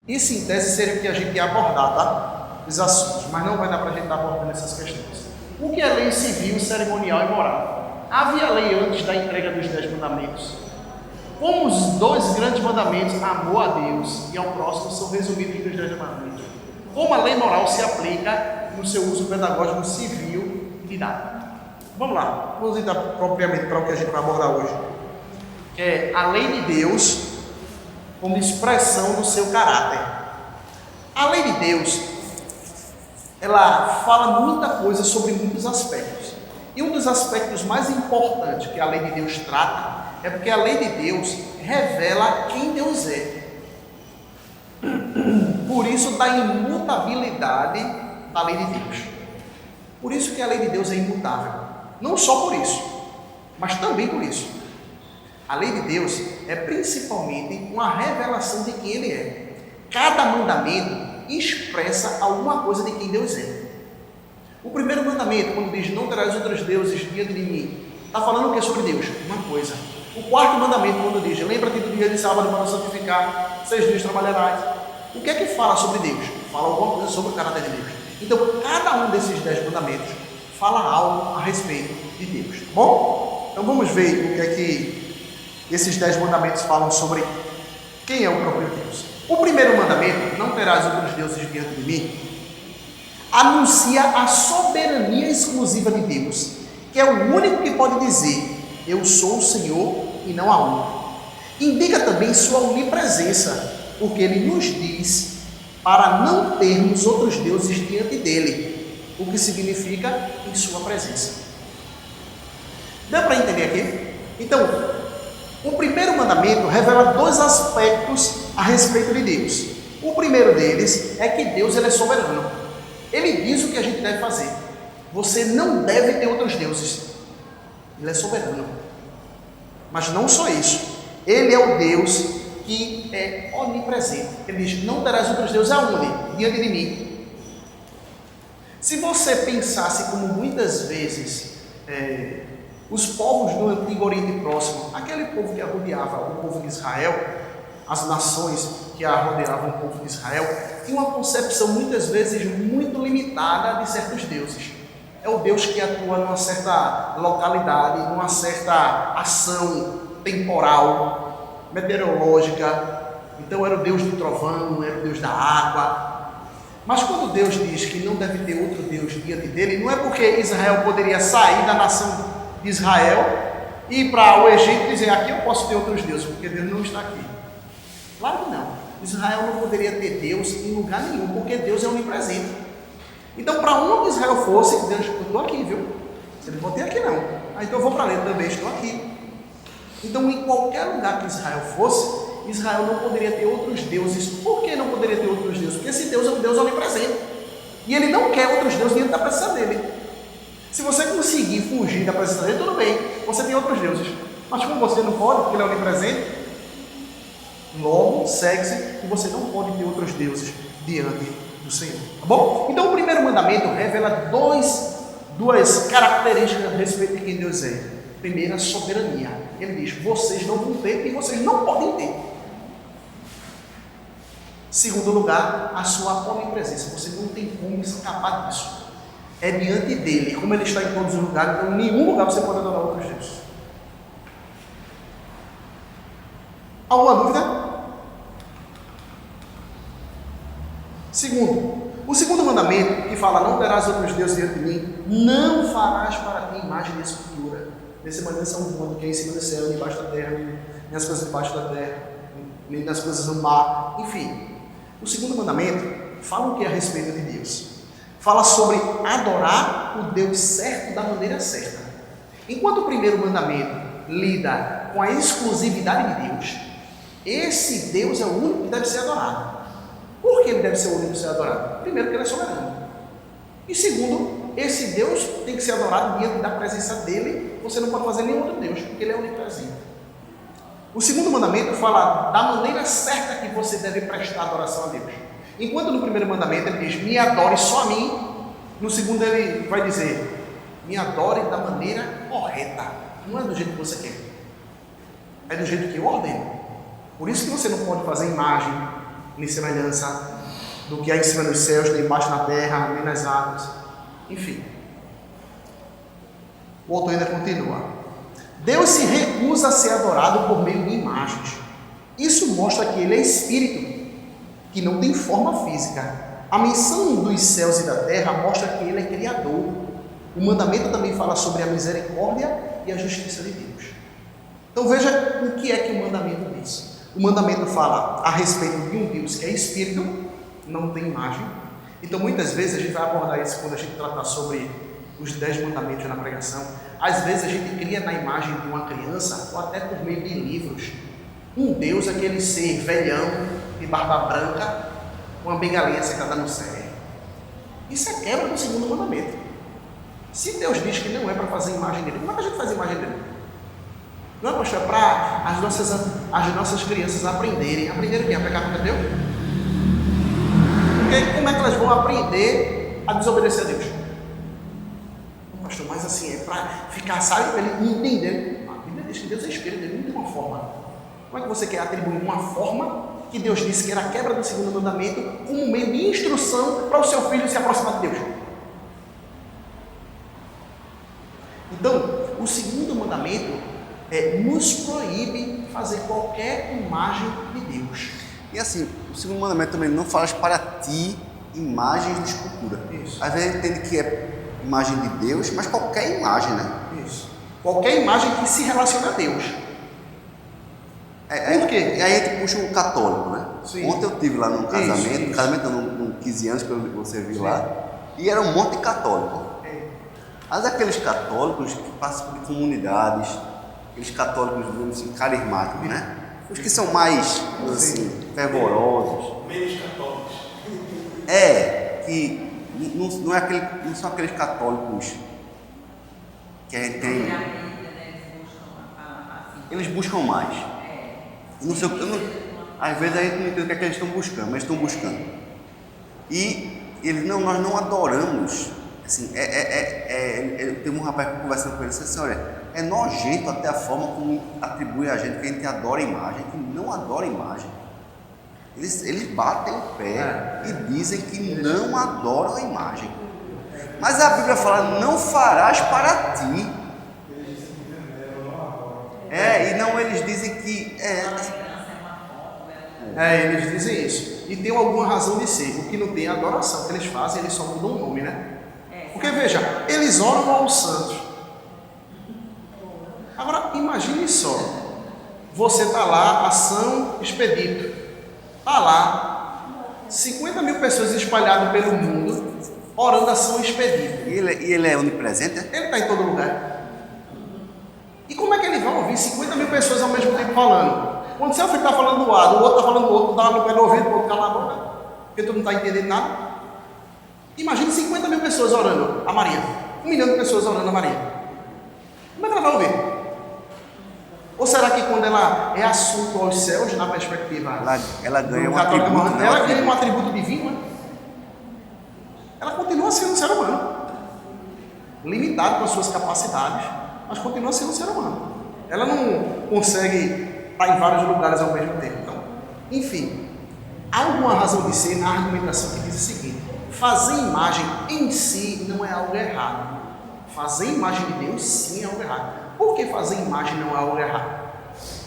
Isso, em tese, seria o que a gente ia abordar, tá? Os assuntos, mas não vai dar para a gente estar abordando essas questões. O que é lei civil, cerimonial e moral? Havia lei antes da entrega dos 10 mandamentos? Como os dois grandes mandamentos, amor a Deus e ao próximo, são resumidos nos 10 mandamentos? Como a lei moral se aplica no seu uso pedagógico, civil e didático? Vamos lá, vamos entrar propriamente para o que a gente vai abordar hoje. É a lei de Deus como expressão do seu caráter. A lei de Deus, ela fala muita coisa sobre muitos aspectos. E um dos aspectos mais importantes que a lei de Deus trata é porque a lei de Deus revela quem Deus é. Por isso da imutabilidade da lei de Deus. Por isso que a lei de Deus é imutável. Não só por isso, mas também por isso. A lei de Deus é principalmente uma revelação de quem Ele é. Cada mandamento expressa alguma coisa de quem Deus é. O primeiro mandamento, quando diz não terás outros deuses diante de mim, está falando o que sobre Deus? Uma coisa. O quarto mandamento, quando diz lembra-te do dia de sábado para santificar, 6 dias trabalharás. O que é que fala sobre Deus? Fala alguma coisa sobre o caráter de Deus. Então, cada um desses 10 mandamentos fala algo a respeito de Deus. Tá bom? Então vamos ver o que é que esses 10 mandamentos falam sobre quem é o próprio Deus. O primeiro mandamento, não terás outros deuses diante de mim, anuncia a soberania exclusiva de Deus, que é o único que pode dizer, eu sou o Senhor e não há outro. Indica também sua onipresença, porque Ele nos diz para não termos outros deuses diante dEle, o que significa em sua presença. Dá para entender aqui? Então, o primeiro mandamento revela 2 aspectos a respeito de Deus. O primeiro deles é que Deus ele é soberano. Ele diz o que a gente deve fazer. Você não deve ter outros deuses. Ele é soberano. Mas não só isso. Ele é o Deus que é onipresente. Ele diz, não terás outros deuses aonde? Diante de mim. Se você pensasse como muitas vezes os povos do Antigo Oriente Próximo, aquele povo que rodeava o povo de Israel, as nações que rodeavam o povo de Israel, tinha uma concepção muitas vezes muito limitada de certos deuses. É o Deus que atua numa certa localidade, numa certa ação temporal, meteorológica. Então era o Deus do trovão, era o Deus da água. Mas quando Deus diz que não deve ter outro Deus diante dele, não é porque Israel poderia sair da nação de Israel e ir para o Egito e dizer, aqui eu posso ter outros deuses, porque Deus não está aqui. Claro que não. Israel não poderia ter Deus em lugar nenhum, porque Deus é onipresente. Então, para onde Israel fosse, Deus, eu estou aqui, viu? Você não pode ter aqui não. Então eu vou para lá, também estou aqui. Então, em qualquer lugar que Israel fosse, Israel não poderia ter outros deuses. Por que não poderia ter outros deuses? Porque esse Deus é um Deus onipresente. E Ele não quer outros deuses diante da presença dEle. Se você conseguir fugir da presença dEle, tudo bem. Você tem outros deuses. Mas como você não pode, porque Ele é onipresente, logo segue-se que você não pode ter outros deuses diante do Senhor. Tá bom? Então o primeiro mandamento revela duas características a respeito de quem Deus é. Primeiro, a soberania. Ele diz, vocês não vão ter e vocês não podem ter. Segundo lugar, a sua onipresença. Você não tem como escapar disso. É diante dele. Como ele está em todos os lugares, então em nenhum lugar você pode adorar outros deuses. Alguma dúvida? Segundo, o segundo mandamento, que fala, não terás outros deuses diante de mim, não farás para ti imagem de escultura. Nesse mandamento são mundo, que é em cima do céu, nem embaixo da terra, nem as coisas debaixo da terra, nem nas coisas no mar, enfim. O segundo mandamento fala o que é a respeito de Deus? Fala sobre adorar o Deus certo da maneira certa. Enquanto o primeiro mandamento lida com a exclusividade de Deus, esse Deus é o único que deve ser adorado. Por que ele deve ser o único que deve ser adorado? Primeiro, porque ele é soberano. E segundo, esse Deus tem que ser adorado diante da presença dele. Você não pode fazer nenhum outro Deus, porque ele é onipresente. O segundo mandamento fala da maneira certa que você deve prestar adoração a Deus. Enquanto no primeiro mandamento ele diz, me adore só a mim. No segundo ele vai dizer, me adore da maneira correta. Não é do jeito que você quer. É do jeito que eu ordeno. Por isso que você não pode fazer imagem nem semelhança do que há em cima dos céus, nem embaixo na terra, nem nas águas. Enfim. O autor ainda continua. Deus se recusa a ser adorado por meio de imagens. Isso mostra que ele é espírito, que não tem forma física. A menção dos céus e da terra mostra que ele é criador. O mandamento também fala sobre a misericórdia e a justiça de Deus. Então veja o que é que o mandamento diz. O mandamento fala a respeito de um Deus que é espírito, não tem imagem. Então muitas vezes a gente vai abordar isso quando a gente tratar sobre os 10 mandamentos na pregação. Às vezes a gente cria na imagem de uma criança, ou até por meio de livros, um Deus, aquele ser velhão, de barba branca, com uma bengalinha sentada no céu. Isso é quebra do segundo mandamento. Se Deus diz que não é para fazer imagem dele, como é que a gente faz imagem dele? Não é, poxa, para as nossas crianças aprenderem. Aprenderem o quê? A pecar contra Deus? Porque como é que elas vão aprender a desobedecer a Deus? Pastor, mas assim, é para ficar, sabe, para ele entender. A Bíblia diz que Deus é espírito, ele não tem uma forma. Como é que você quer atribuir uma forma que Deus disse que era a quebra do segundo mandamento como um meio de instrução para o seu filho se aproximar de Deus? Então, o segundo mandamento nos proíbe fazer qualquer imagem de Deus. E assim, o segundo mandamento também não faz para ti imagens de escultura. Isso. Às vezes a gente entende que é imagem de Deus, mas qualquer imagem, né? Isso. Qualquer imagem que se relacione a Deus. Por quê? E aí a gente puxa o católico, né? Sim. Ontem eu estive lá num casamento, isso. casamento num 15 anos, pelo que você viu lá, e era um monte de católico. Mas aqueles católicos que participam de comunidades, aqueles católicos, digamos assim, carismáticos, né? Os que são mais, assim, fervorosos. Menos católicos. Que não são aqueles católicos que a gente tem. Eles buscam mais. Às vezes a gente não entende o que é que eles estão buscando, mas estão buscando. E eles, não, nós não adoramos. Assim, tem um rapaz que conversando com ele e disse assim, olha, é nojento até a forma como atribui a gente que a gente adora a imagem, que não adora a imagem. Eles batem o pé e dizem que não adoram a imagem. Mas a Bíblia fala, não farás para ti. E não, eles dizem que eles dizem isso. E tem alguma razão de ser. O que não tem é adoração que eles fazem, eles só mudam o nome, né? Porque veja, eles oram aos santos. Agora, imagine só. Você está lá, ação expedito. Está lá, 50 mil pessoas espalhadas pelo mundo, orando ação expedito. E ele é onipresente? Ele está em todo lugar. E como é que ele vai ouvir 50 mil pessoas ao mesmo tempo falando? Quando seu filho está falando do lado, o outro está falando do outro, dá no pé do ouvido, o outro cala a boca, porque tu não está entendendo nada. Imagine 50 mil pessoas orando a Maria. 1 milhão de pessoas orando a Maria. Como é que ela vai ouvir? Ou será que quando ela é assunto aos céus, na perspectiva ela ganha do um católico, atributo, ela ganha um atributo divino? Né? Ela continua sendo um ser humano, limitado com as suas capacidades, mas continua sendo um ser humano. Ela não consegue estar em vários lugares ao mesmo tempo. Então, enfim, há alguma razão de ser na argumentação que diz o seguinte: fazer imagem em si não é algo errado. Fazer imagem de Deus sim é algo errado. Por que fazer imagem não é algo errado?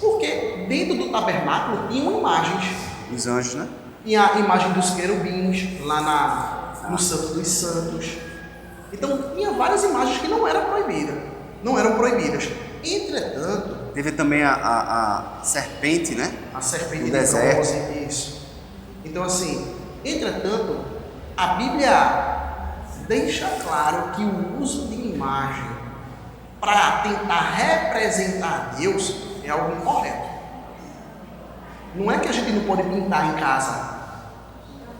Porque dentro do tabernáculo tinham imagens. Os anjos, né? Tinha a imagem dos querubins lá no Santo dos Santos. Então tinha várias imagens que não eram proibidas. Entretanto, teve também a serpente, né? A serpente do de deserto. bronze, isso. Então assim, entretanto, a Bíblia deixa claro que o uso de imagem para tentar representar Deus é algo incorreto. Não é que a gente não pode pintar em casa.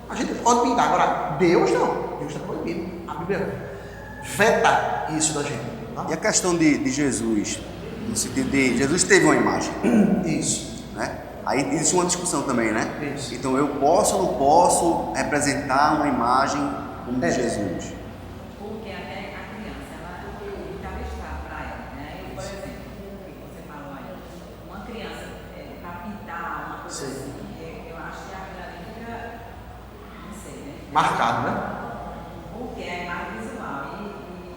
A gente pode pintar, agora Deus não. Deus está proibido. A Bíblia veta isso da gente. Tá? E a questão de Jesus, no sentido de Jesus teve uma imagem. Isso. Né? Aí existe uma discussão também, né? Isso. Então eu posso ou não posso representar uma imagem como de Jesus? Porque até a criança, ela está deixada para ela, né? Por exemplo, o que você falou aí, uma criança para pintar, uma coisa assim, eu acho que a Bíblia marcado, né? Porque é mais visual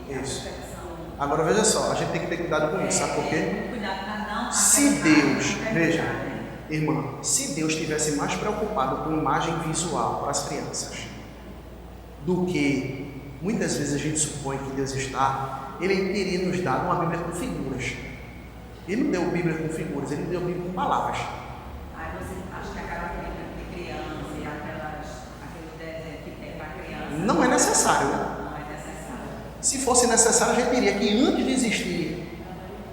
e a Isso. percepção. Agora veja só, a gente tem que ter cuidado com isso, sabe por quê? Cuidado para não. Se Deus, veja, irmã, se Deus estivesse mais preocupado com imagem visual para as crianças do que muitas vezes a gente supõe que Deus está, Ele teria nos dado uma Bíblia com figuras. Ele não deu Bíblia com figuras, Ele deu Bíblia com palavras. Aí você acha que aquela Bíblia de criança e aqueles desenhos que tem para criança. Não é necessário, né? Não é necessário. Se fosse necessário, a gente diria que antes de existir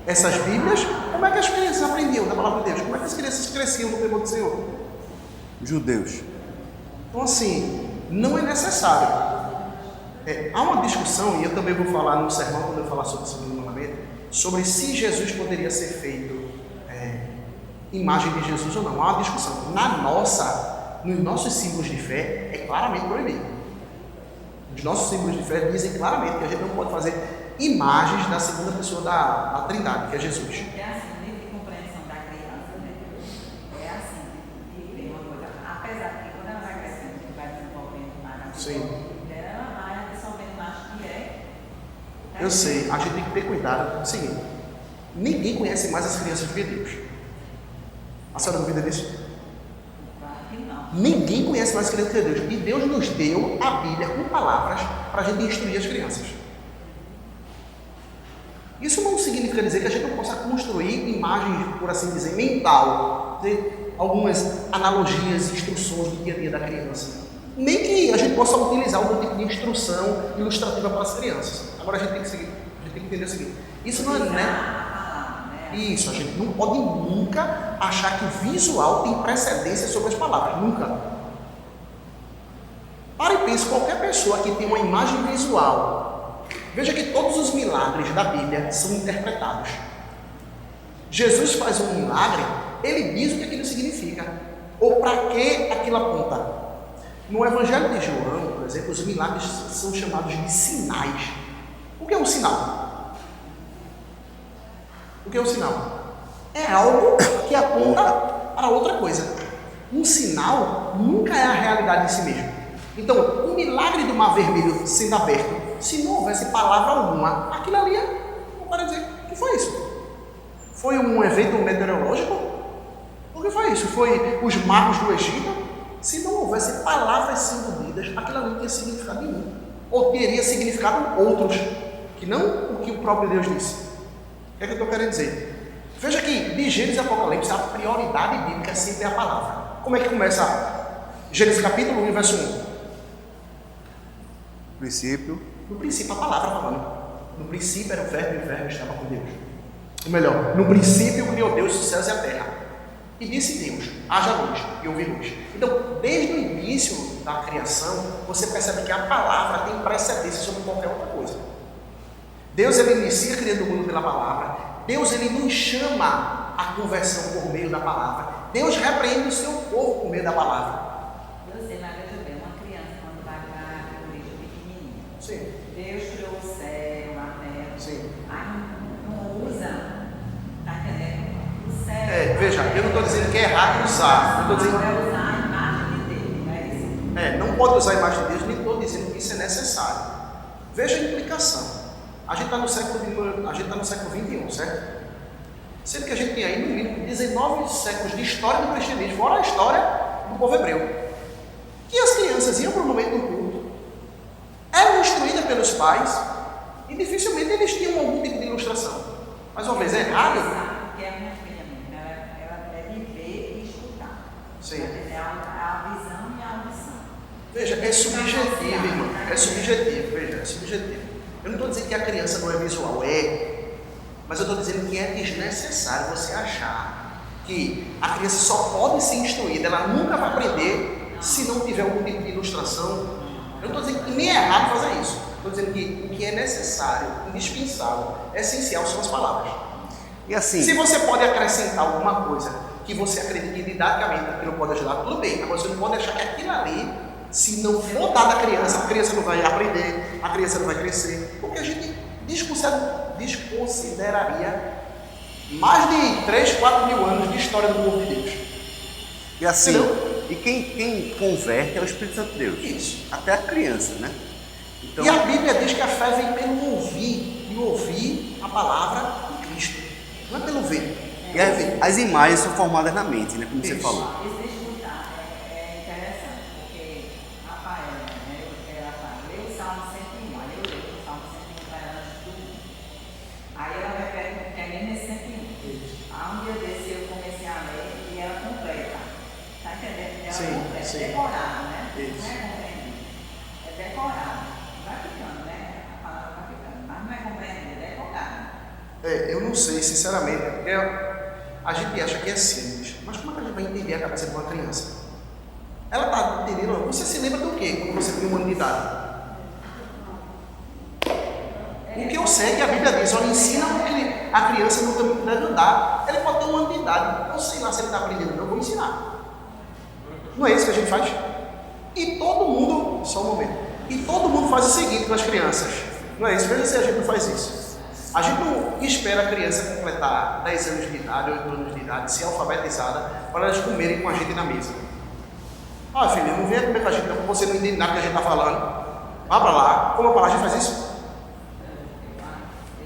essas Bíblias, como é que as crianças aprendiam da palavra de Deus? Como é que as crianças cresciam no temor do Senhor? Judeus. Então, assim, não é necessário. Há uma discussão, e eu também vou falar no sermão, quando eu falar sobre o segundo mandamento, sobre se Jesus poderia ser feito imagem de Jesus ou não. Há uma discussão. Nos nossos símbolos de fé, é claramente proibido. Os nossos símbolos de fé dizem claramente que a gente não pode fazer imagens da segunda pessoa da Trindade, que é Jesus. É assim, o nível de compreensão da criança, né? É assim, que tem uma coisa. Apesar de que quando ela vai crescendo, que vai desenvolvendo mais na Sim. vida, ela vai absorvendo mais que é. Eu sei, a gente tem que ter cuidado com o seguinte: ninguém conhece mais as crianças do que Deus. A senhora duvida disso? Claro que não. Ninguém conhece mais as crianças do que Deus. E Deus nos deu a Bíblia com palavras para a gente instruir as crianças. Isso não significa dizer que a gente não possa construir imagens, por assim dizer, mental, ter algumas analogias, instruções do dia a dia da criança. Nem que a gente possa utilizar algum tipo de instrução ilustrativa para as crianças. Agora a gente tem que entender o seguinte: isso não é, né? Isso, a gente não pode nunca achar que o visual tem precedência sobre as palavras, nunca. Para e pense, qualquer pessoa que tem uma imagem visual, veja que todos os milagres da Bíblia são interpretados. Jesus faz um milagre, ele diz o que aquilo significa, ou para que aquilo aponta. No Evangelho de João, por exemplo, os milagres são chamados de sinais. O que é um sinal? O que é um sinal? É algo que aponta para outra coisa. Um sinal nunca é a realidade em si mesmo. Então, o milagre do Mar Vermelho sendo aberto, se não houvesse palavra alguma, aquilo ali para dizer: o que foi isso? Foi um evento meteorológico? O que foi isso? Foi os magos do Egito? Se não houvesse palavras sendo ditas, aquilo ali não tinha significado nenhum. Ou teria significado outros, que não o que o próprio Deus disse. O que é que eu estou querendo dizer? Veja que de Gênesis e Apocalipse a prioridade bíblica sempre é a palavra. Como é que começa Gênesis capítulo 1, verso 1? Princípio. No princípio a palavra falando. No princípio era o verbo e o verbo estava com Deus. Ou melhor, no princípio criou Deus os céus e a terra. E disse Deus: haja luz, e houve luz. Então, desde o início da criação, você percebe que a palavra tem precedência sobre qualquer outra coisa. Deus, ele inicia criando o mundo pela palavra. Deus, ele nos chama à conversão por meio da palavra. Deus repreende o seu povo por meio da palavra. Eu sei, mas veja bem, uma criança quando vai para a igreja pequenininha, Sim. Deus criou o céu, a terra. Sim. Aí não usa, tá entendendo? O céu. Veja, eu não estou dizendo que é errado usar. Eu estou dizendo. É usar a imagem de Deus, não é isso? Não pode usar a imagem de Deus, nem estou dizendo que isso é necessário. Veja a implicação. A gente está no século XXI, certo? Sendo que a gente tem aí, no mínimo, 19 séculos de história do cristianismo, fora a história do povo hebreu. E as crianças iam para o momento do culto, eram instruídas pelos pais, e dificilmente eles tinham algum tipo de ilustração. Mais uma vez, é errado? Porque a minha filha mesmo, ela é de ver e escutar. Sim. É a visão e a audição. Veja, é subjetivo, irmão. É subjetivo, veja, é subjetivo. Eu não estou dizendo que a criança não é visual, mas eu estou dizendo que é desnecessário você achar que a criança só pode ser instruída, ela nunca vai aprender se não tiver algum tipo de ilustração. Eu não estou dizendo que nem é errado fazer isso. Estou dizendo que o que é necessário, indispensável, essencial são as palavras. E assim, Se você pode acrescentar alguma coisa que você acredita que didaticamente aquilo pode ajudar, tudo bem. Agora você não pode achar que aquilo ali, se não for dado à criança, a criança não vai aprender, a criança não vai crescer, porque a gente desconsideraria mais de 3, 4 mil anos de história do povo de Deus. e assim, Entendeu? E quem converte é o Espírito Santo de Deus. Isso. Até a criança, né? Então, E a Bíblia diz que a fé vem pelo ouvir, e ouvir a palavra de Cristo. Não é pelo ver. e as imagens são formadas na mente, né? Como você Isso. falou. Existe muita, é interessante, porque Rafael, né, ela leu o Salmo 101, aí eu leio o Salmo 101 para ela antes de dormir. Aí ela repete o que é mesmo nesse 101. Aí um dia desse eu comecei a ler e ela completa. Tá entendendo? Ela Sim, completa, sim. decorado, né? Isso. Não é compreendido. É decorado. Vai ficando, né? A palavra vai ficando. Mas não é compreendido, é decorado. Eu não sei, sinceramente, porque a gente acha que é simples. Mas como é que a gente vai entender a cabeça de uma criança? Ela está entendendo. Você se lembra do quê quando você tem um ano de idade? O que eu sei é que a Bíblia diz, olha, ensina a criança no caminho que deve andar. Ele pode ter um ano de idade. Eu sei lá se ele está aprendendo, eu vou ensinar. Não é isso que a gente faz? E todo mundo, só um momento, e todo mundo faz o seguinte com as crianças. Não é isso? Veja se a gente não faz isso. A gente não espera a criança completar 10 anos de idade, 8 anos de idade, ser alfabetizada, para elas comerem com a gente na mesa. Ah, filho, não venha comer com a gente não, porque você não entende nada que a gente está falando. Vá para lá, como a gente faz isso?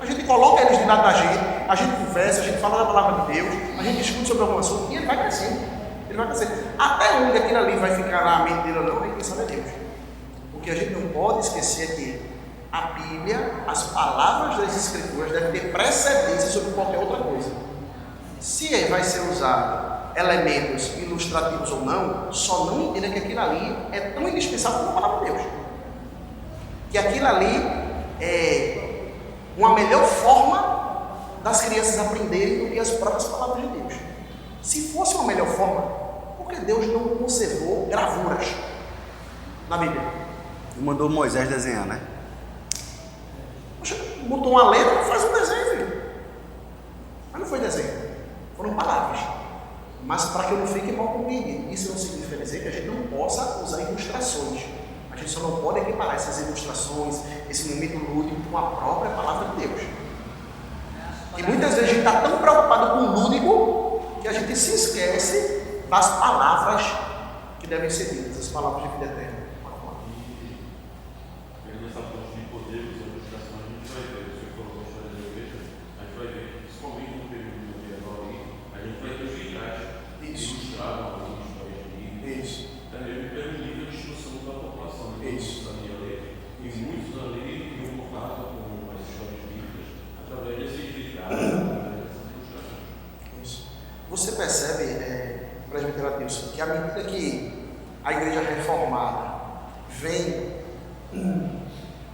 A gente coloca eles de lado da gente, a gente conversa, a gente fala da palavra de Deus, a gente discute sobre algum assunto e ele vai crescendo. Ele vai crescer. Até onde aquilo ali vai ficar na mente dele ou não, quem sabe é Deus. O que a gente não pode esquecer é que a Bíblia, as palavras das Escrituras devem ter precedência sobre qualquer outra coisa. Se vai ser usado elementos ilustrativos ou não, só não entenda que aquilo ali é tão indispensável como a palavra de Deus. Que aquilo ali é uma melhor forma das crianças aprenderem do que as próprias palavras de Deus. Se fosse uma melhor forma, por que Deus não conservou gravuras na Bíblia? E mandou Moisés desenhar, né? Poxa, botou uma letra e faz um desenho, filho. Mas não foi desenho, foram palavras. Mas para que eu não fique mal compreendido, isso não significa dizer que a gente não possa usar ilustrações. A gente só não pode equiparar essas ilustrações, esse momento lúdico com a própria palavra de Deus. E muitas vezes a gente está tão preocupado com o lúdico que a gente se esquece das palavras que devem ser ditas, as palavras de vida eterna. Nessa fonte de poder, essa ilustração, a gente vai ver, você colocou a história da igreja, a gente vai ver, principalmente no período do medieval aí, a gente vai ter os vitais que ilustravam algumas histórias de vida. Isso. Também pelo nível de instrução da população. Isso. E muitos ali tinham contato com as histórias bíblicas através desses vitais, dessas ilustrações. Isso. Você percebe, presbítero Adilson, que à medida que a igreja reformada vem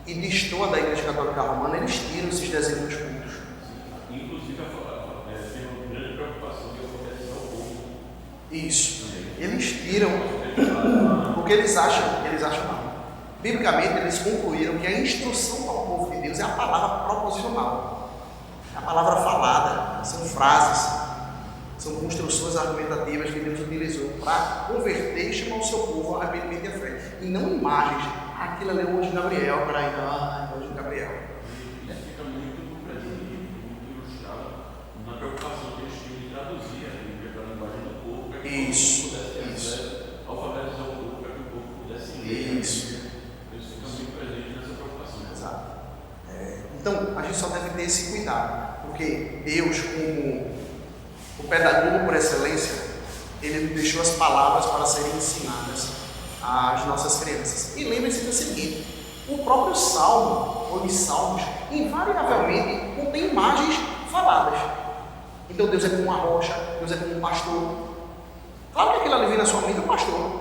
e destoa da igreja católica romana, eles tiram esses desenhos dos cultos. Inclusive, tem uma grande preocupação de alfabetizar o povo. Isso. Eles tiram, porque eles acham não. Biblicamente, eles concluíram que a instrução para o povo de Deus é a palavra proposicional. É a palavra falada, são frases, são construções argumentativas que Deus utilizou para converter e chamar o seu povo ao arrependimento e à fé. E não imagens. Aquilo ali é o anjo Gabriel, para ir lá, é o anjo Gabriel. E fica muito presente, muito ilustrado na preocupação que eles tinham de traduzir a Bíblia para a linguagem do povo, para que o povo pudesse alfabetizar o povo, para que o povo pudesse ler. Isso. Eles ficam muito presentes nessa preocupação. Exato. Então, a gente só deve ter esse cuidado, porque Deus, como o pedagogo por excelência, ele nos deixou as palavras para serem ensinadas às nossas crianças. E lembre-se do seguinte, o próprio Salmo, ou os Salmos, invariavelmente contém imagens faladas. Então Deus é como uma rocha, Deus é como um pastor. Claro que aquilo ali vem na sua mente, o pastor.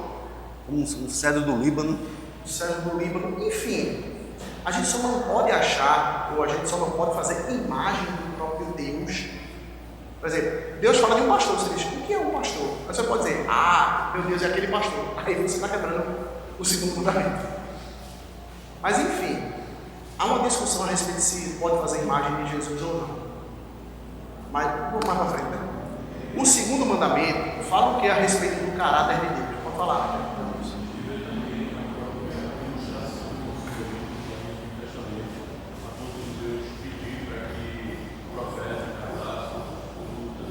Um cedro do Líbano. O céu do Líbano, enfim. A gente só não pode achar, ou a gente só não pode fazer imagem do próprio Deus. Por exemplo, Deus fala de um pastor, você diz, o que é um pastor? Aí você pode dizer, meu Deus, é aquele pastor. Aí você está quebrando o segundo mandamento. Mas enfim, há uma discussão a respeito de se pode fazer imagem de Jesus ou não. Mas vamos mais para frente, né? O segundo mandamento fala o que é a respeito do caráter de Deus. Pode falar, né?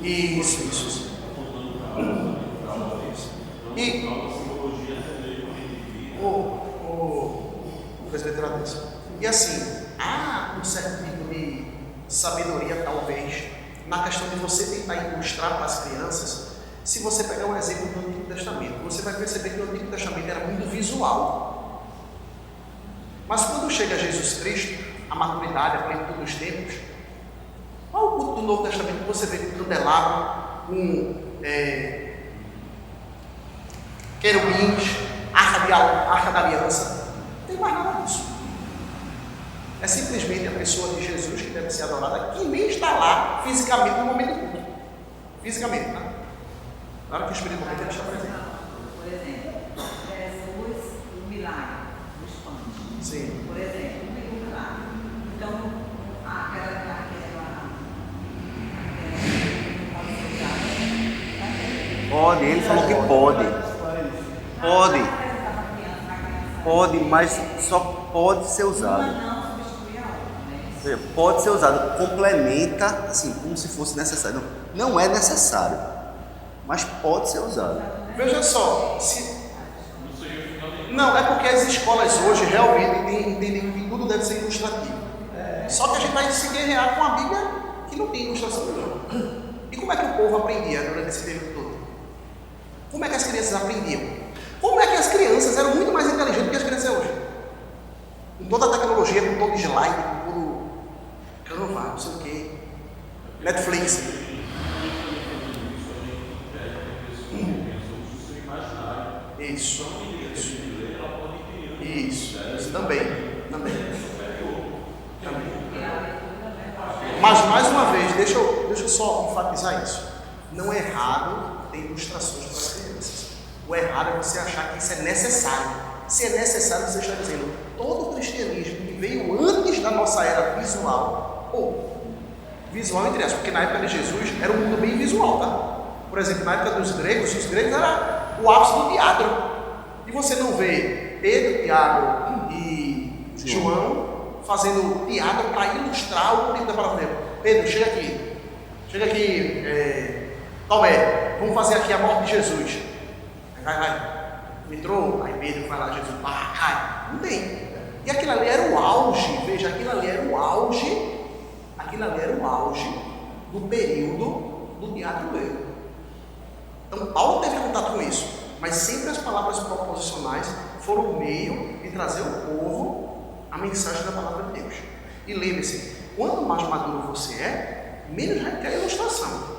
Isso. E presbítero desse. E assim, há um certo tipo de sabedoria, talvez, na questão de você tentar ilustrar para as crianças. Se você pegar um exemplo do Antigo Testamento, você vai perceber que o Antigo Testamento era muito visual. Mas quando chega Jesus Cristo, a maturidade, a plenitude dos tempos, qual o culto do Novo Testamento que você vê com candelabro, com querubins, arca da aliança? Não tem mais nada disso. É simplesmente a pessoa de Jesus que deve ser adorada, que nem está lá fisicamente no momento do culto. Fisicamente, tá? Na hora que o Espírito Santo está presente. Por exemplo, Jesus, o milagre dos pães. Sim. Por exemplo, o milagre. Então, aquela Pode, ele falou que pode. Pode. Pode, mas só pode ser usado. não substitui a outra, né? Pode ser usado, complementa, assim, como se fosse necessário. Não é necessário, mas pode ser usado. Veja só, não, é porque as escolas hoje realmente entendem que tudo deve ser ilustrativo. Só que a gente vai se guerrear com a Bíblia que não tem ilustração nenhuma. E como é que o povo aprendia durante esse período todo? Como é que as crianças aprendiam? Como é que as crianças eram muito mais inteligentes do que as crianças hoje? Com toda a tecnologia, com todo o slide, com todo Canva, não sei o quê, Netflix. Isso também. Mas mais uma vez, deixa eu só enfatizar isso. Não é errado ter ilustrações para as crianças. O errado é você achar que isso é necessário. Se é necessário, você está dizendo, todo o cristianismo que veio antes da nossa era visual, ou visual entre aspas, porque na época de Jesus era um mundo bem visual, tá? Por exemplo, na época dos gregos, os gregos era o ápice do teatro. E você não vê Pedro, Tiago e João fazendo teatro para ilustrar o conteúdo da palavra de Deus. Pedro, chega aqui, Tomé, vamos fazer aqui a morte de Jesus. Vai, entrou, aí Pedro vai lá, Jesus, cai, não tem. E aquilo ali era o auge, veja, aquilo ali era o auge do período do teatro grego. Então Paulo teve contato com isso, mas sempre as palavras proposicionais foram o meio de trazer ao povo a mensagem da palavra de Deus. E lembre-se, quanto mais maduro você é, menos requer ilustração.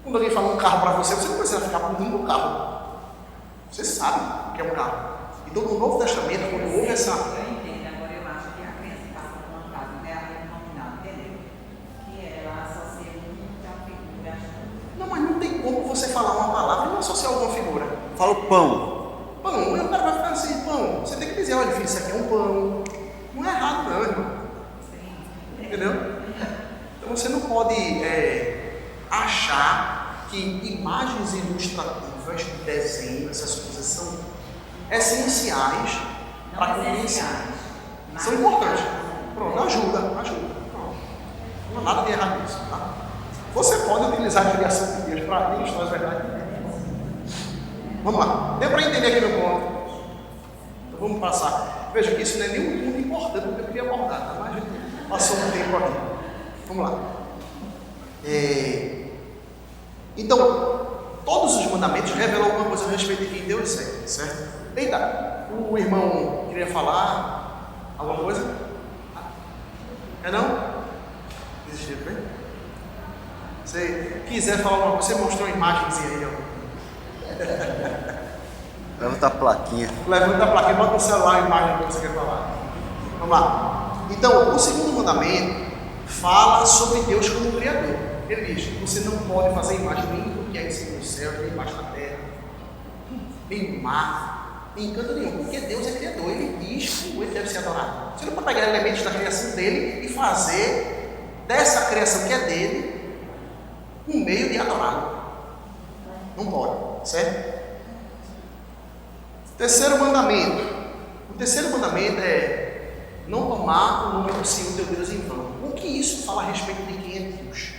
Quando alguém fala um carro para você, você não precisa ficar punindo o carro. Você sabe o que é um carro. Então no Novo Testamento, quando houve essa... Eu entendo, agora eu acho que a criança passa por uma casa, não é a nominal, entendeu? Que ela associa muito a figura. Não, mas não tem como você falar uma palavra e não associar alguma figura. Fala o pão. Pão, o cara vai ficar assim, pão. Você tem que dizer, olha filho, isso aqui é um pão. Não é errado não, irmão. Entendeu? Então você não pode achar que imagens ilustrativas, desenhos, essas coisas são essenciais para a compreensão. São importantes. Pronto, ajuda. Pronto. Não há nada de errado nisso, tá? Você pode utilizar a criação de Deus para ilustrar as verdades. Vamos lá. Deu para entender aqui meu ponto? Então vamos passar. Veja que isso não é nenhum ponto importante que eu queria abordar, tá? Mas a gente passou um tempo aqui. Vamos lá. Então, todos os mandamentos revelam alguma coisa a respeito de quem Deus é, certo? Eita, o irmão queria falar alguma coisa? É não? Desistiu, bem? Se quiser falar alguma coisa, você mostrou uma imagenzinha aí, ó. Levanta a plaquinha. Levanta a plaquinha, bota no celular a imagem que você quer falar. Vamos lá. Então, o segundo mandamento fala sobre Deus como Criador. Ele diz: você não pode fazer imagem nem do que é em cima do céu, nem embaixo da terra, nem no mar, nem em canto nenhum, porque Deus é Criador. Ele diz como ele deve ser adorado. Você não pode pegar elementos da criação dele e fazer dessa criação que é dele um meio de adorá-lo. Não pode, certo? Terceiro mandamento. O terceiro mandamento é não tomar o nome do Senhor teu Deus em vão. O que isso fala a respeito de quem é Deus?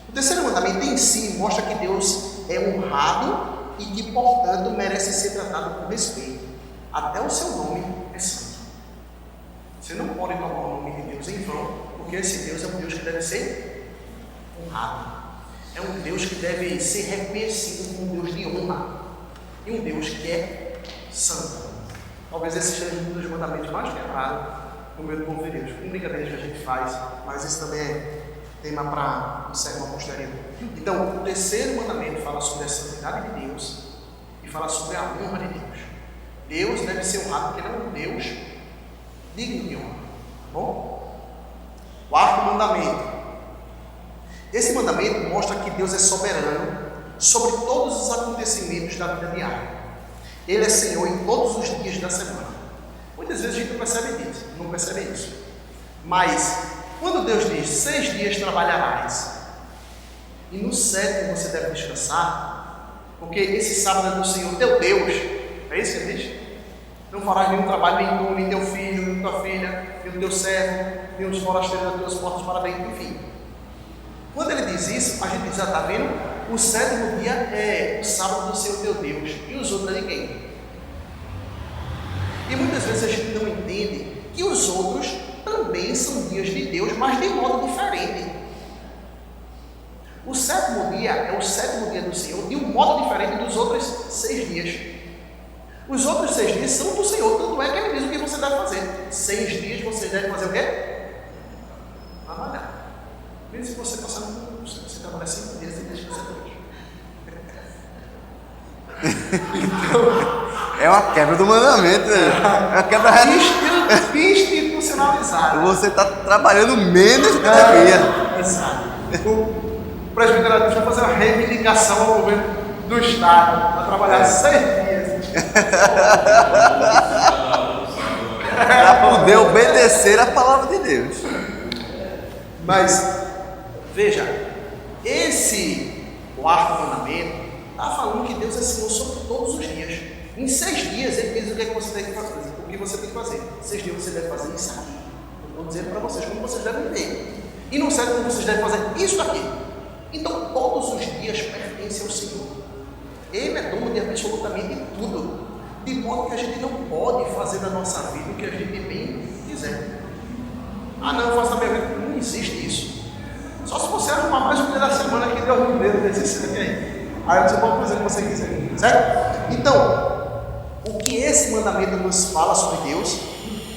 O terceiro mandamento em si mostra que Deus é honrado e que, portanto, merece ser tratado com respeito. Até o seu nome é santo. Você não pode tomar o nome de Deus em vão, porque esse Deus é um Deus que deve ser honrado. É um Deus que deve ser reconhecido como um Deus de honra. E um Deus que é santo. Talvez esse seja um dos mandamentos mais quebrados no meio do povo de Deus. Com brincadeiras que a gente faz, mas isso também é tema para um sermão posterior. Então, o terceiro mandamento fala sobre a santidade de Deus e fala sobre a honra de Deus. Deus deve ser honrado porque ele é um Deus digno de honra. Tá bom? Quarto mandamento. Esse mandamento mostra que Deus é soberano sobre todos os acontecimentos da vida diária. Ele é Senhor em todos os dias da semana. Muitas vezes a gente não percebe isso. Mas, quando Deus diz, 6 dias trabalharás, e no 7º você deve descansar, porque esse sábado é do Senhor teu Deus, é isso que ele diz? Não farás nenhum trabalho, nem tu, nem teu filho, nem tua filha, nem o teu servo, nem os forasteiros das tuas portas para dentro, enfim. Quando ele diz isso, a gente diz, está vendo? O 7º dia é o sábado do Senhor teu Deus, e os outros é de quem? E muitas vezes a gente não entende que os outros também são dias de Deus, mas de modo diferente. O 7º dia é o 7º dia do Senhor, de um modo diferente dos outros 6 dias. Os outros 6 dias são do Senhor, tanto é que ele diz o que você deve fazer. 6 dias você deve fazer o quê? Trabalhar. Mesmo se você passar no concurso, você trabalha 5 dias e deixa você 2. É uma quebra do mandamento. É uma quebra Institucionalizada. Você está trabalhando menos do que devia. Exato. O presbiterianismo vai fazer uma reivindicação ao governo do Estado para trabalhar 6 dias. Para poder obedecer a palavra de Deus. Mas, veja, esse quarto mandamento está falando que Deus é Senhor sobre todos os dias. Em 6 dias ele diz o que é que você tem que fazer, o que você tem que fazer. 6 dias você deve fazer isso aqui. Eu estou dizendo para vocês como vocês devem ver. E no 7º vocês devem fazer isso aqui. Então todos os dias pertencem ao Senhor. Ele é dono de absolutamente tudo. De modo que a gente não pode fazer da nossa vida o que a gente bem quiser. Ah não, eu faço a minha vida. Não existe isso. Só se você arrumar mais um dia da semana que deu um dedo desse sangue aí. Aí você pode fazer o que você quiser. Certo? Então, o que esse mandamento nos fala sobre Deus?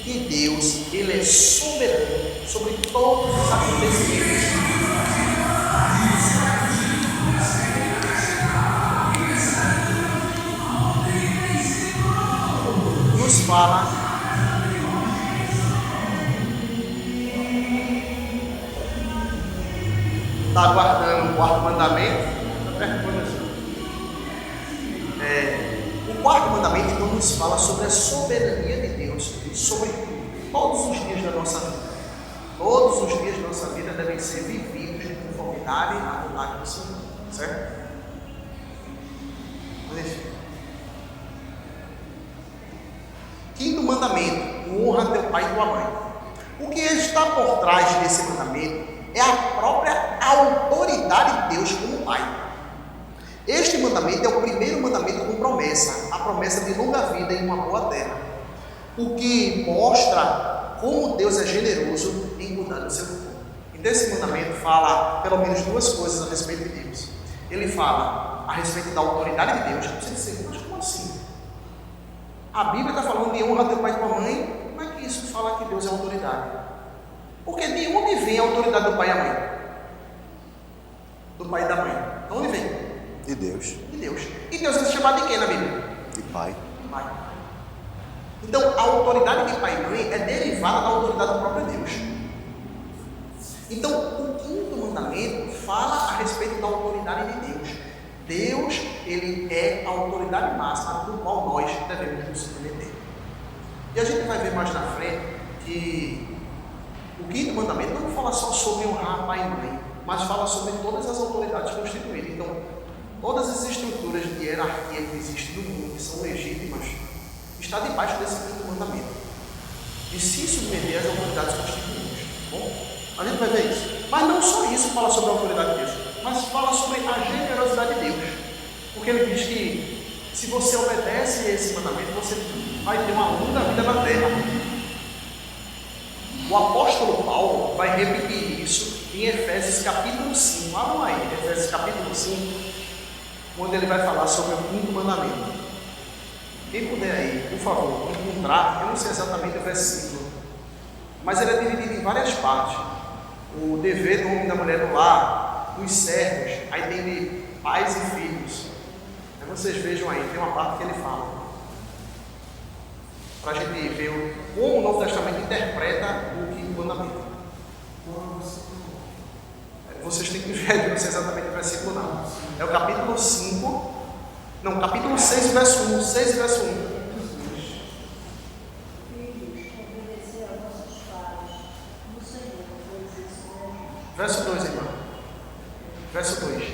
Que Deus, ele é soberano sobre todos os acontecimentos. Nos fala está aguardando o quarto mandamento. O quarto mandamento então nos fala sobre a soberania de Deus sobre todos os dias da nossa vida. Todos os dias da nossa vida devem ser vividos em conformidade à vontade do Senhor, certo? Quinto mandamento: honra teu pai e tua mãe. O que está por trás desse mandamento é a própria autoridade de Deus como pai. Este mandamento é o primeiro mandamento com promessa, a promessa de longa vida em uma boa terra, o que mostra como Deus é generoso em cuidar do seu povo. Então esse mandamento fala pelo menos 2 coisas a respeito de Deus. Ele fala a respeito da autoridade de Deus. Você diz, mas como assim? A Bíblia está falando de honra teu pai e tua mãe, como é que isso fala que Deus é autoridade? Porque de onde vem a autoridade do pai e da mãe? Do pai e da mãe. De onde vem? De Deus. De Deus. E Deus é chamado de quem na Bíblia? De pai. Pai. Então, a autoridade de pai e mãe é derivada da autoridade do próprio Deus. Então, o quinto mandamento fala a respeito da autoridade de Deus. Deus, ele é a autoridade máxima do qual nós devemos nos submeter. E a gente vai ver mais na frente que o quinto mandamento não fala só sobre honrar pai e mãe, mas fala sobre todas as autoridades constituídas. Então, todas as estruturas de hierarquia que existem no mundo, que são legítimas, está debaixo desse quinto mandamento. E se submeter às autoridades constituídas. Bom, a gente vai ver isso. Mas não só isso fala sobre a autoridade de Deus, mas fala sobre a generosidade de Deus. Porque ele diz que se você obedece a esse mandamento, você vai ter uma longa vida na terra. O apóstolo Paulo vai repetir isso em Efésios capítulo 5. Abram aí, Efésios capítulo 5, onde ele vai falar sobre o 5º mandamento. Quem puder aí, por favor, encontrar, eu não sei exatamente o versículo, mas ele é dividido em várias partes. O dever do homem e da mulher no lar, dos servos, aí tem de pais e filhos. Aí vocês vejam aí, tem uma parte que ele fala, para a gente ver como o Novo Testamento interpreta o 5º mandamento. Vocês têm que ver, não sei exatamente o versículo não. É o capítulo 5, não, capítulo 6, verso 1, 6 e verso 1. Verso 2, irmão. Verso 2.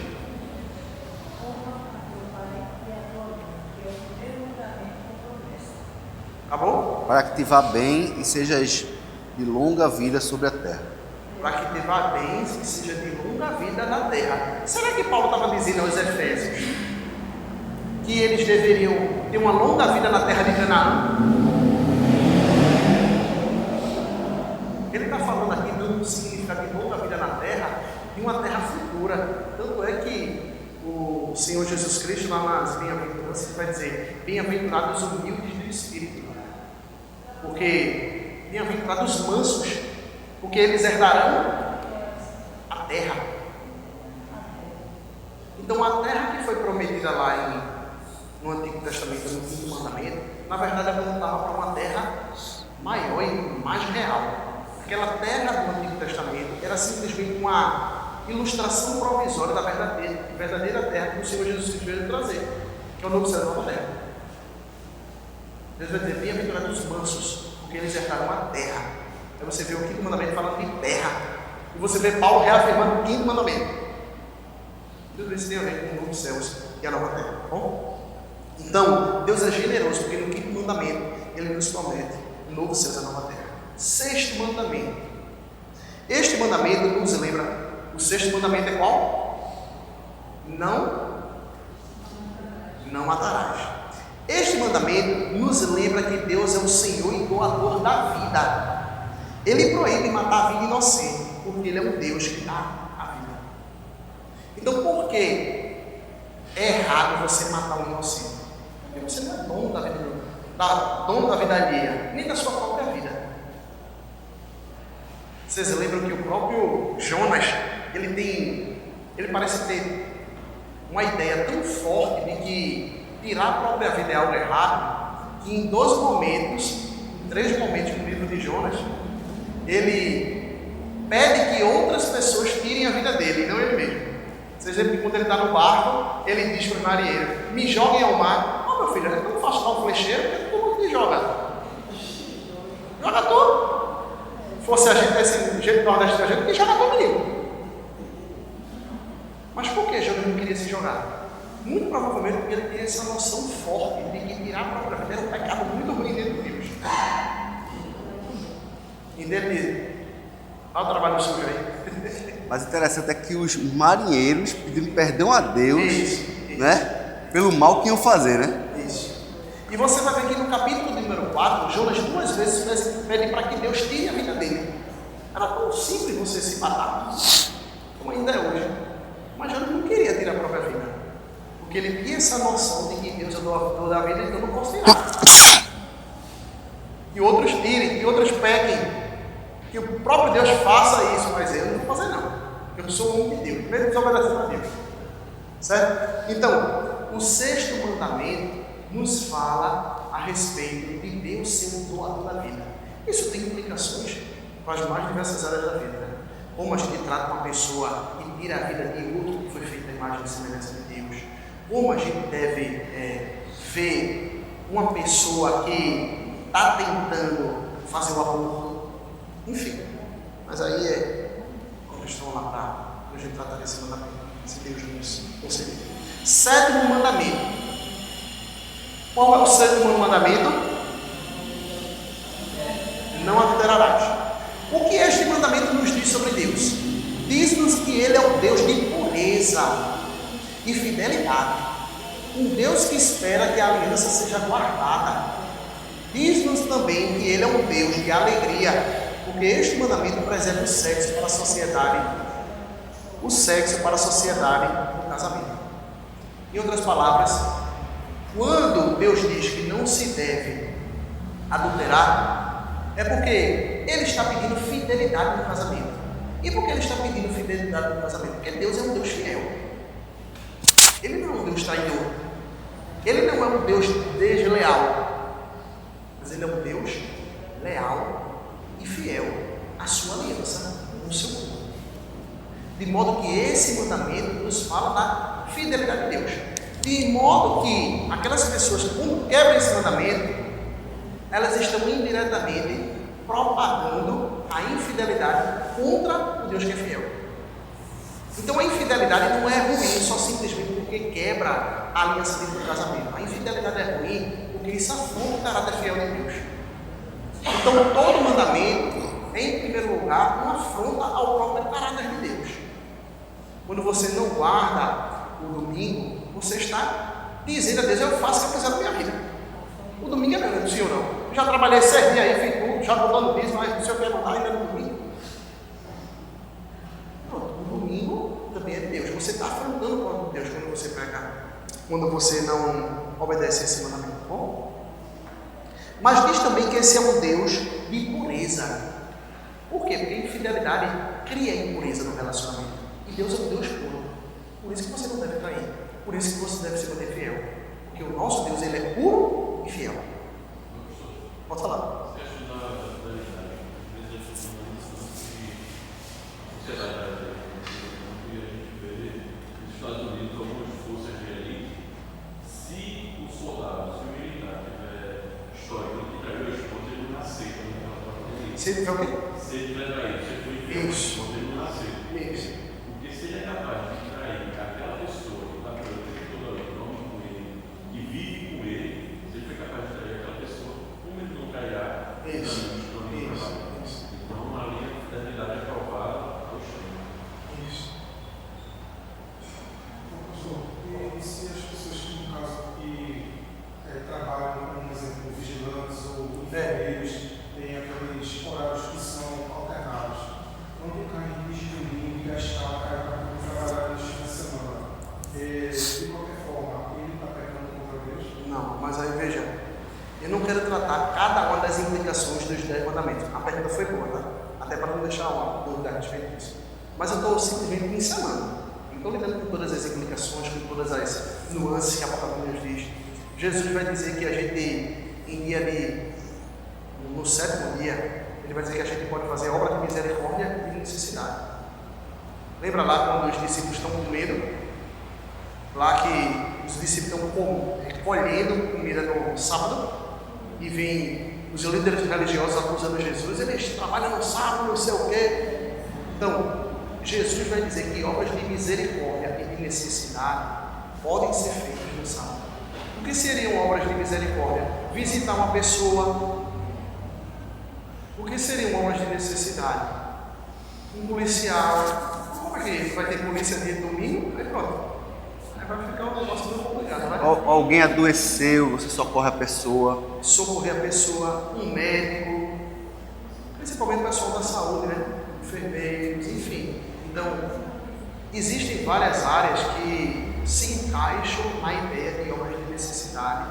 Acabou? Para que te vá bem e sejas de longa vida sobre a terra. Para que te vá bem e seja de longa vida na terra. Será que Paulo estava dizendo aos Efésios que eles deveriam ter uma longa vida na terra de Canaã? Ele está falando aqui dando um significado de longa vida na terra, de uma terra futura. Tanto é que o Senhor Jesus Cristo, lá nas bem-aventuranças, vai dizer: bem-aventurados os humildes de espírito, porque bem-aventurados os mansos, porque eles herdarão a terra. Então a terra que foi prometida lá no Antigo Testamento, no 5º mandamento, na verdade apontava para uma terra maior e mais real. Aquela terra do Antigo Testamento era simplesmente uma ilustração provisória da verdadeira terra que o Senhor Jesus Cristo veio trazer, que é o novo céu e a nova terra. Deus vai dizer: bem-aventurados os mansos, porque eles herdaram a terra. Aí você vê o 5º mandamento falando de terra, e você vê Paulo reafirmando o 5º mandamento. Tudo isso tem a ver com os novos céus e a nova terra, tá bom? Então, Deus é generoso, porque no 5º mandamento Ele nos promete o novo céu e a nova terra. 6º mandamento. Este mandamento nos lembra, o 6º mandamento é qual? Não matarás. Este mandamento nos lembra que Deus é o Senhor e doador da vida. Ele proíbe matar a vida inocente, porque Ele é um Deus que dá a vida. Então, por que é errado você matar um inocente? Porque você não é dono da vida alheia, nem da sua própria vida. Vocês lembram que o próprio Jonas, ele parece ter uma ideia tão forte de que tirar a própria vida é algo errado, que em 3 momentos no livro de Jonas, ele pede que outras pessoas tirem a vida dele, e não ele mesmo. Vocês lembram que quando ele está no barco, ele diz para os marinheiros: me joguem ao mar. Ó, meu filho, eu não faço mal flecheiro, porque todo mundo me joga. Joga tudo. Fosse a gente desse jeito nordestino, a gente que joga todo menino. Mas por que Jonas não queria se jogar? Muito provavelmente porque ele tinha essa noção forte de que tirar a própria vida era um pecado muito ruim dentro de Deus. Entendido? Olha o trabalho sujo aí. Mas interessante é que os marinheiros pediram perdão a Deus, Isso. né? Pelo mal que iam fazer, né? Isso. E você vai ver que no capítulo número 4, Jonas 2 vezes pede para que Deus tire a vida dele. Era tão simples você se matar, como ainda é hoje. Mas Jonas não queria tirar a própria vida, porque ele tinha essa noção de que Deus é o doador da vida, então eu não posso tirar. Que outros tirem, que outros pequem, que o próprio Deus faça isso, mas eu não vou fazer não. Eu sou um homem de Deus, mesmo desobedecendo a Deus. Certo? Então, o 6º mandamento nos fala a respeito de Deus ser o doador da vida. Isso tem implicações para as mais diversas áreas da vida. Né? Como a gente trata uma pessoa e tira a vida de outro que foi feito à imagem e semelhança de Deus. Como a gente deve ver uma pessoa que está tentando fazer o aborto. Enfim, mas aí é uma questão lá para a gente tratar desse mandamento, se Deus nos conceder. 7º mandamento. Qual é o 7º mandamento? Não adulterarás. O que este mandamento nos diz sobre Deus? Diz-nos que Ele é um Deus de pureza e fidelidade. Um Deus que espera que a aliança seja guardada. Diz-nos também que Ele é um Deus de alegria, Porque este mandamento preserva o sexo para a sociedade, no casamento. Em outras palavras, quando Deus diz que não se deve adulterar, é porque Ele está pedindo fidelidade no casamento. E por que Ele está pedindo fidelidade no casamento? Porque Deus é um Deus fiel. Ele não é um Deus traidor. Ele não é um Deus desleal. Mas Ele é um Deus leal e fiel à sua aliança com o seu povo. De modo que esse mandamento nos fala da fidelidade de Deus. De modo que aquelas pessoas que quebram esse mandamento, elas estão indiretamente propagando a infidelidade contra o Deus que é fiel. Então a infidelidade não é ruim só simplesmente porque quebra a aliança dentro do casamento. A infidelidade é ruim porque isso afronta o caráter fiel de Deus. Então todo mandamento é, em primeiro lugar, uma afronta ao próprio caráter de Deus. Quando você não guarda o domingo, você está dizendo a Deus: eu faço o que eu quiser na minha vida. O domingo é meu, sim ou não? Eu já trabalhei 7 dias aí, fiz tudo, já botou no dízimo, mas o senhor quer botar ainda no domingo? Pronto, o domingo também é de Deus. Você está afrontando o próprio Deus quando você peca, quando você não obedece esse mandamento, tá bom? Mas diz também que esse é um Deus de pureza. Por quê? Porque a infidelidade cria impureza no relacionamento. E Deus é um Deus puro. Por isso que você não deve trair. Por isso que você deve se manter fiel. Porque o nosso Deus, Ele é puro e fiel. Pode falar. Você acha da realidade? Às vezes a gente tem uma instância de sociedade e a gente vê nos Estados Unidos algumas forças de elite. Se o soldado, se o militar tiver histórico que traiu a esposa, ele não aceita naquela própria elite. Se ele tiver o quê? Se ele tiver traído, se ele for infiel, Isso. ele não aceita. Isso. Porque se ele é capaz de trair aquela pessoa que está toda nome com ele e vive com ele, se ele for capaz de trair aquela pessoa, como ele não trairá? Isso. Então a linha de fidelidade é provada ao chão. Isso. Professor, e se as pessoas que, no caso, que trabalham, por exemplo, vigilantes ou enfermeiros, têm aqueles horários que são alternados, quando caem de domingo e a escala cai para trabalhar nos fins de semana, de qualquer forma, ele está pecando contra Deus? Não, mas aí veja, eu não quero tratar cada uma das implicações dos 10 mandamentos. A pergunta foi boa, tá? Até para não deixar uma dúvida a respeito disso. Mas eu estou simplesmente pincelando. Não estou lidando com todas as implicações, com todas as nuances que a palavra nos diz. Jesus vai dizer que a gente, no 7º dia, ele vai dizer que a gente pode fazer obra de misericórdia e de necessidade. Lembra lá quando os discípulos estão com medo? Lá que os discípulos estão colhendo comida no sábado e vem os líderes religiosos acusando Jesus, eles trabalham no sábado, não sei o quê. Então, Jesus vai dizer que obras de misericórdia e de necessidade podem ser feitas no sábado. O que seriam obras de misericórdia? Visitar uma pessoa. O que seriam obras de necessidade? Um policial. Como é que vai ter polícia dia de domingo? Aí pronto. Aí vai ficar um negócio muito complicado, né? Alguém adoeceu, você socorre a pessoa. Socorrer a pessoa, um médico, principalmente o pessoal da saúde, né? Enfermeiros, enfim. Então, existem várias áreas que se encaixam na ideia de obras de necessidade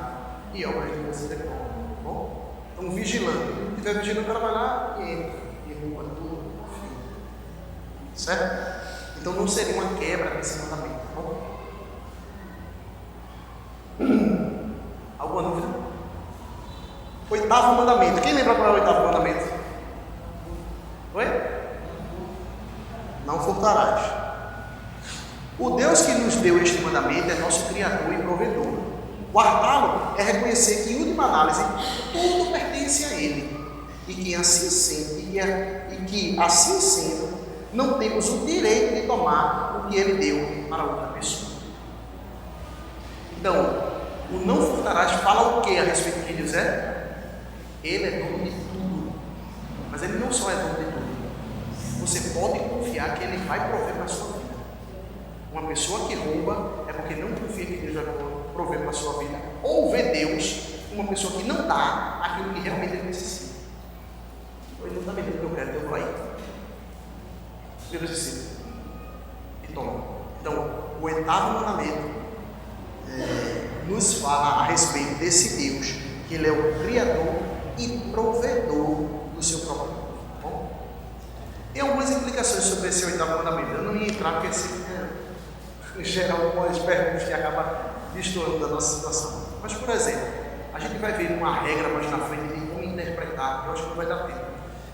e obras de misericórdia, tá bom? Então, um vigilante, se estiver vigilando para trabalhar, entra, derruba tudo, enfim. Certo? Então, não seria uma quebra desse mandamento, tá bom? Alguma dúvida? 8º mandamento. Quem lembra qual é o 8º mandamento? Oi? Não furtarás. O Deus que nos deu este mandamento é nosso Criador e provedor. Guardá-lo é reconhecer que, em última análise, tudo pertence a Ele. E que assim sendo, não temos o direito de tomar o que Ele deu para outra pessoa. Então, o não furtarás fala o que a respeito de quem Deus é? Ele é dono de tudo. Mas Ele não só é dono de tudo. Você pode confiar que Ele vai prover para a sua vida. Uma pessoa que rouba é porque não confia que Deus vai prover para a sua vida. Ou vê Deus uma pessoa que não dá aquilo que realmente ele necessita. Ele não está me dando o que eu quero, então eu vou lá e Deus disse, e toma. Então, o oitavo mandamento nos fala a respeito desse Deus, que Ele é o Criador e provedor do seu próprio povo. Bom, tem algumas implicações sobre esse oitavo mandamento. Eu não ia entrar porque gera algumas perguntas que acabam destoando da nossa situação. Mas, por exemplo, a gente vai ver uma regra mais na frente de como interpretar, eu acho que não vai dar tempo.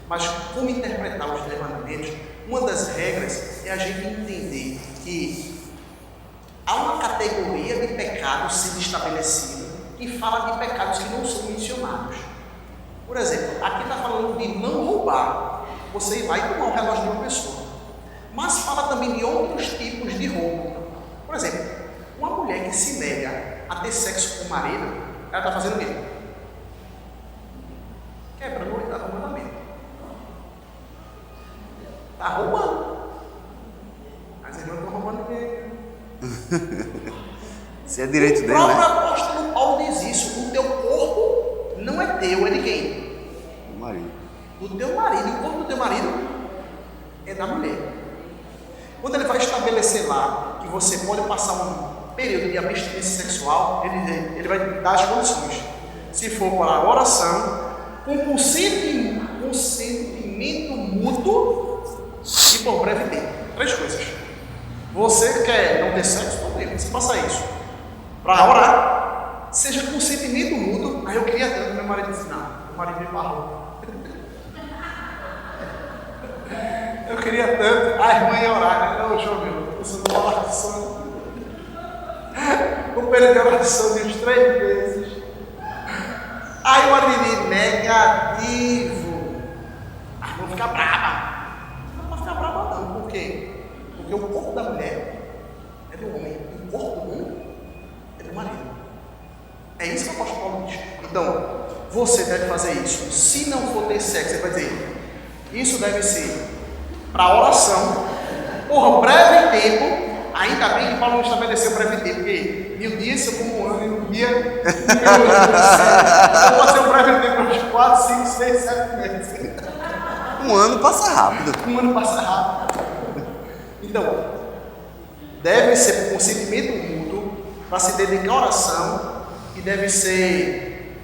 Mas como interpretar os 10 mandamentos, uma das regras é a gente entender que há uma categoria de pecados sendo estabelecida que fala de pecados que não são mencionados. Por exemplo, aqui está falando de não roubar. Você vai tomar o relógio de uma pessoa. Mas fala também de outros tipos de roubo. Por exemplo, uma mulher que se nega a ter sexo com o marido, ela está fazendo o quê? Quebrando o oitavo mandamento. Está roubando. As irmãs estão roubando quem? Se é direito dele, né? O próprio né? apóstolo Paulo diz isso. O teu corpo não é teu, é de quem? Do marido. Do teu marido. E o corpo do teu marido é da mulher. Quando ele vai estabelecer lá que você pode passar um período de abstinência sexual, ele vai dar as condições. Se for para a oração, com consentimento mútuo e por breve tempo. 3 coisas. Você quer não ter sexo? Problema, você faça isso. Para orar, seja consentimento mútuo. Aí eu queria tanto, meu marido disse, não, meu marido me parou. Eu queria tanto, a irmã ia orar, né? Ô, João, eu sou de oração. O período de oração de uns 3 meses. Aí o marido negativo. A irmã fica brava. Não vai ficar brava não, por quê? Porque o corpo da mulher é do homem, o corpo do homem é do marido. É isso que o apóstolo Paulo diz. Então, você deve fazer isso. Se não for ter sexo, você vai dizer, isso deve ser para oração, por breve tempo. Ainda bem que Paulo não estabeleceu breve tempo, porque 1000 dias são como um ano e um dia. Então pode ser um breve tempo uns 4, 5, 6, 7 meses. Um ano passa rápido. Um ano passa rápido. Então, deve ser por consentimento mútuo para se dedicar à oração e deve ser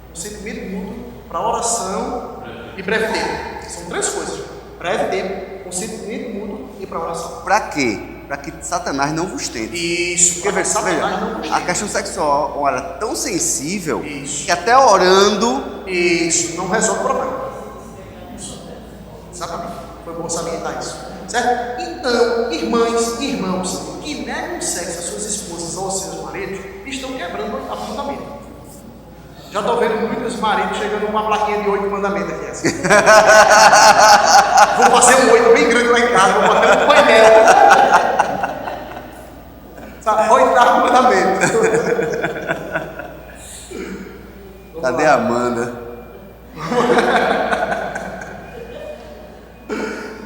consentimento mútuo para oração e breve tempo. São 3 coisas: breve tempo, consentimento mútuo e para oração. Para quê? Para que Satanás não vos tente. Isso, porque Satanás não vos tente. A questão sexual era tão sensível isso, que até orando. Isso, não resolve o problema. Exatamente. Foi bom salientar isso. Certo? Então, irmãs e irmãos que negam sexo às suas esposas ou aos seus maridos estão quebrando o oitavo mandamento. Já estou vendo muitos maridos chegando com uma plaquinha de 8 mandamentos aqui. Assim. Vou fazer um 8 bem grande lá em casa, vou botar um painel. Sabe? Oitavo mandamento. Cadê a Amanda?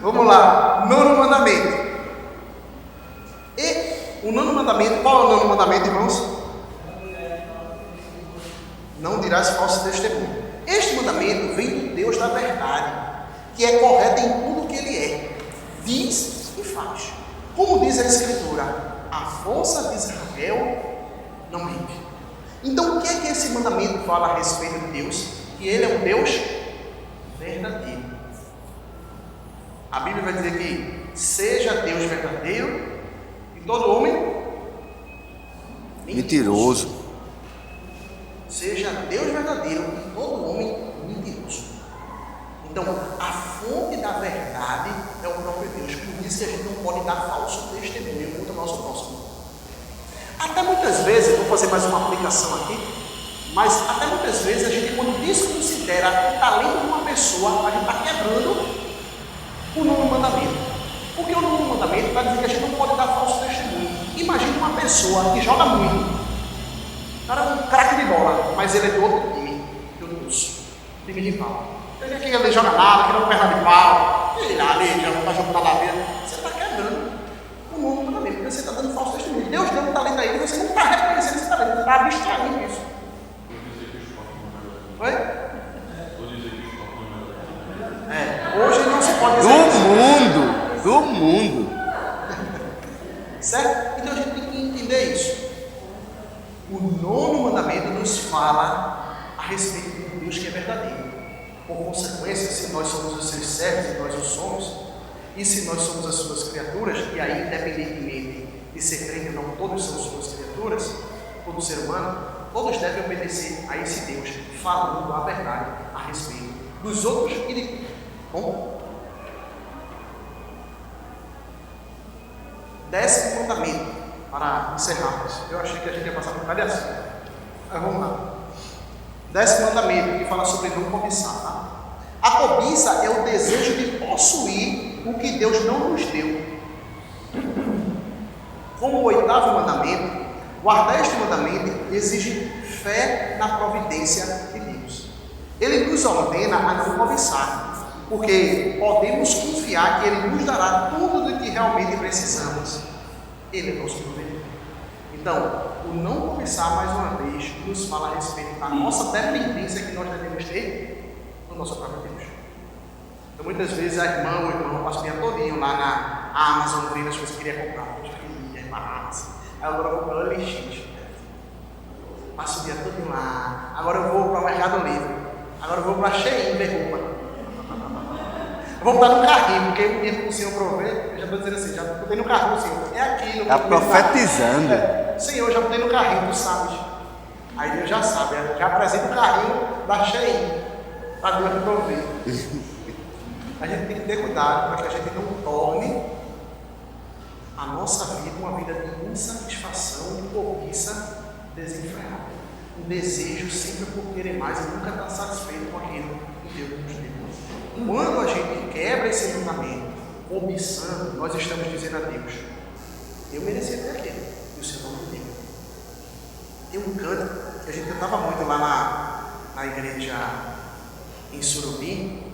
Vamos lá, 9º mandamento. E o 9º mandamento, qual é o 9º mandamento, irmãos? Não dirás falso testemunho. Este mandamento vem do Deus da verdade, que é correto em tudo que ele é, diz e faz. Como diz a Escritura, a força de Israel não mente. Então o que é que esse mandamento fala a respeito de Deus? Que ele é um Deus verdadeiro. A Bíblia vai dizer que seja Deus verdadeiro e todo homem mentiroso. Seja Deus verdadeiro e todo homem mentiroso. Então, a fonte da verdade é o próprio Deus. Por isso que a gente não pode dar falso testemunho contra o nosso próximo. Até muitas vezes, eu vou fazer mais uma aplicação aqui, mas até muitas vezes a gente, quando desconsidera o talento de uma pessoa, a gente está quebrando o 9º mandamento. Porque o 9º mandamento vai dizer que a gente não pode dar falso testemunho. Imagine uma pessoa que joga muito. O cara é um craque de bola, mas ele é do outro time, do curso, time de pau. Ele aqui ele joga nada, que não perna de pau, ele ali já não está jogando na ladeira. Você está quebrando o 9º mandamento, porque você está dando falso testemunho. Deus deu um talento a ele, você não está reconhecendo esse talento, você está abstraindo isso. Oi? o 9º mandamento nos fala a respeito de um Deus que é verdadeiro. Por consequência, se nós somos os seus servos, e nós o somos, e se nós somos as suas criaturas, e aí, independentemente de ser crente ou não, todos são suas criaturas, todo ser humano, todos devem obedecer a esse Deus, falando a verdade a respeito dos outros e de... Bom? 10º mandamento, para encerrarmos. Eu achei que a gente ia passar por um bocado de assunto. Mas vamos lá. 10º mandamento, que fala sobre não cobiçar. Tá? A cobiça é o desejo de possuir o que Deus não nos deu. Como o 8º mandamento, guardar este mandamento exige fé na providência de Deus. Ele nos ordena a não cobiçar, porque podemos confiar que Ele nos dará tudo do que realmente precisamos. Ele é nosso provedor. Então, o não cobiçar, mais uma vez, nos fala a respeito da nossa dependência que nós devemos ter no nosso próprio Deus. Então, muitas vezes a irmã ou o irmão passa o dia todinho lá na Amazon, vendo as coisas que queria comprar. Eu queria, massa. Aí agora eu vou para o LX. Passo o dia todinho lá. Agora eu vou para o Mercado Livre. Agora eu vou para a Shein ver roupa. Eu vou botar no carrinho, porque o dia que o Senhor prover, eu já estou dizendo assim, já botei no carrinho, Senhor. É aqui. Está profetizando. Senhor, já botei no carrinho, tu sabes. Aí Deus já sabe, já apresenta o carrinho da Shein, para Deus prover. A gente tem que ter cuidado para que a gente não torne a nossa vida uma vida de insatisfação e cobiça desenfreada. Um desejo sempre por querer mais e nunca estar satisfeito com aquilo que Deus nos deu. Quando a gente quebra esse mandamento, cobiçando, nós estamos dizendo a Deus: eu merecia ter aquilo, e o Senhor não me deu. Tem um canto que a gente cantava muito lá na igreja em Surubim,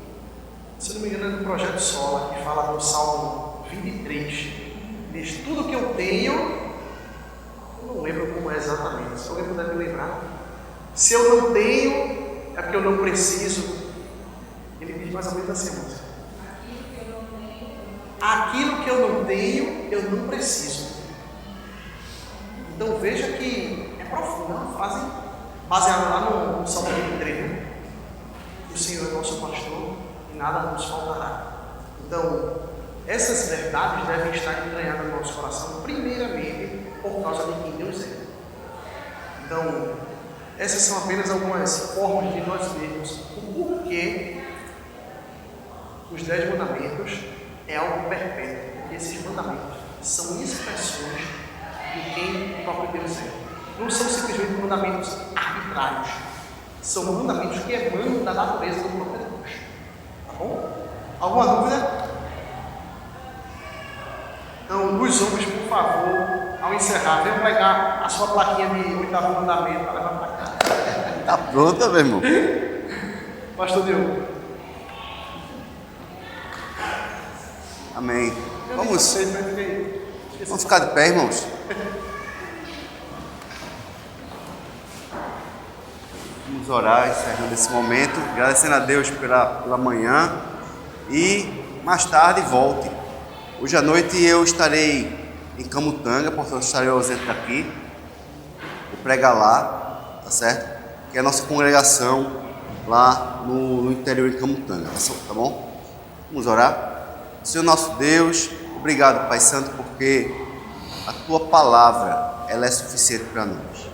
se não me engano é do Projeto Sola, que fala do Salmo 23. Diz: tudo que eu tenho, eu não lembro como é exatamente, se alguém puder me lembrar. Se eu não tenho, é porque eu não preciso. Ele diz mais ou menos assim, música: aquilo que eu não tenho, eu não preciso. Então veja que é profunda uma frase baseada lá no Salmo 23, né? O Senhor é nosso pastor e nada nos faltará. Então, essas verdades devem estar entranhadas no nosso coração, primeiramente por causa de quem Deus é. Então, essas são apenas algumas formas de nós vermos o porquê os 10 mandamentos é algo perpétuo, porque esses mandamentos são expressões de quem o próprio Deus é. Não são simplesmente mandamentos arbitrários, são mandamentos que emanam da natureza do próprio Deus. Tá bom? Alguma dúvida? Então, os homens, por favor, ao encerrar, venham pegar a sua plaquinha de 8º mandamento para levar para cá. Está pronta, meu irmão? Pastor Diogo. Amém. Vamos ficar de pé, irmãos. Vamos orar, encerrando esse momento, agradecendo a Deus pela manhã e mais tarde volte. Hoje à noite eu estarei em Camutanga, portanto estarei ausente daqui. Vou pregar lá, tá certo? Que é a nossa congregação lá no interior de Camutanga, tá bom? Vamos orar. Senhor nosso Deus, obrigado, Pai Santo, porque a Tua palavra, ela é suficiente para nós.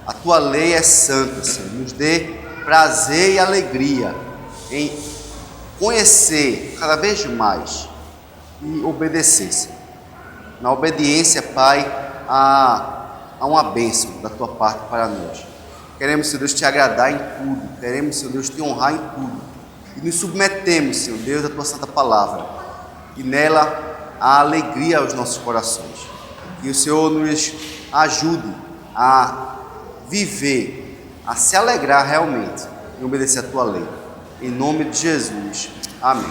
A Tua lei é santa, Senhor. Nos dê prazer e alegria em conhecer cada vez mais e obedecer, Senhor. Na obediência, Pai, a uma bênção da Tua parte para nós. Queremos, Senhor Deus, Te agradar em tudo. Queremos, Senhor Deus, Te honrar em tudo. E nos submetemos, Senhor Deus, à Tua santa palavra. E nela a alegria aos nossos corações. Que o Senhor nos ajude a viver, a se alegrar realmente e obedecer a Tua lei. Em nome de Jesus. Amém.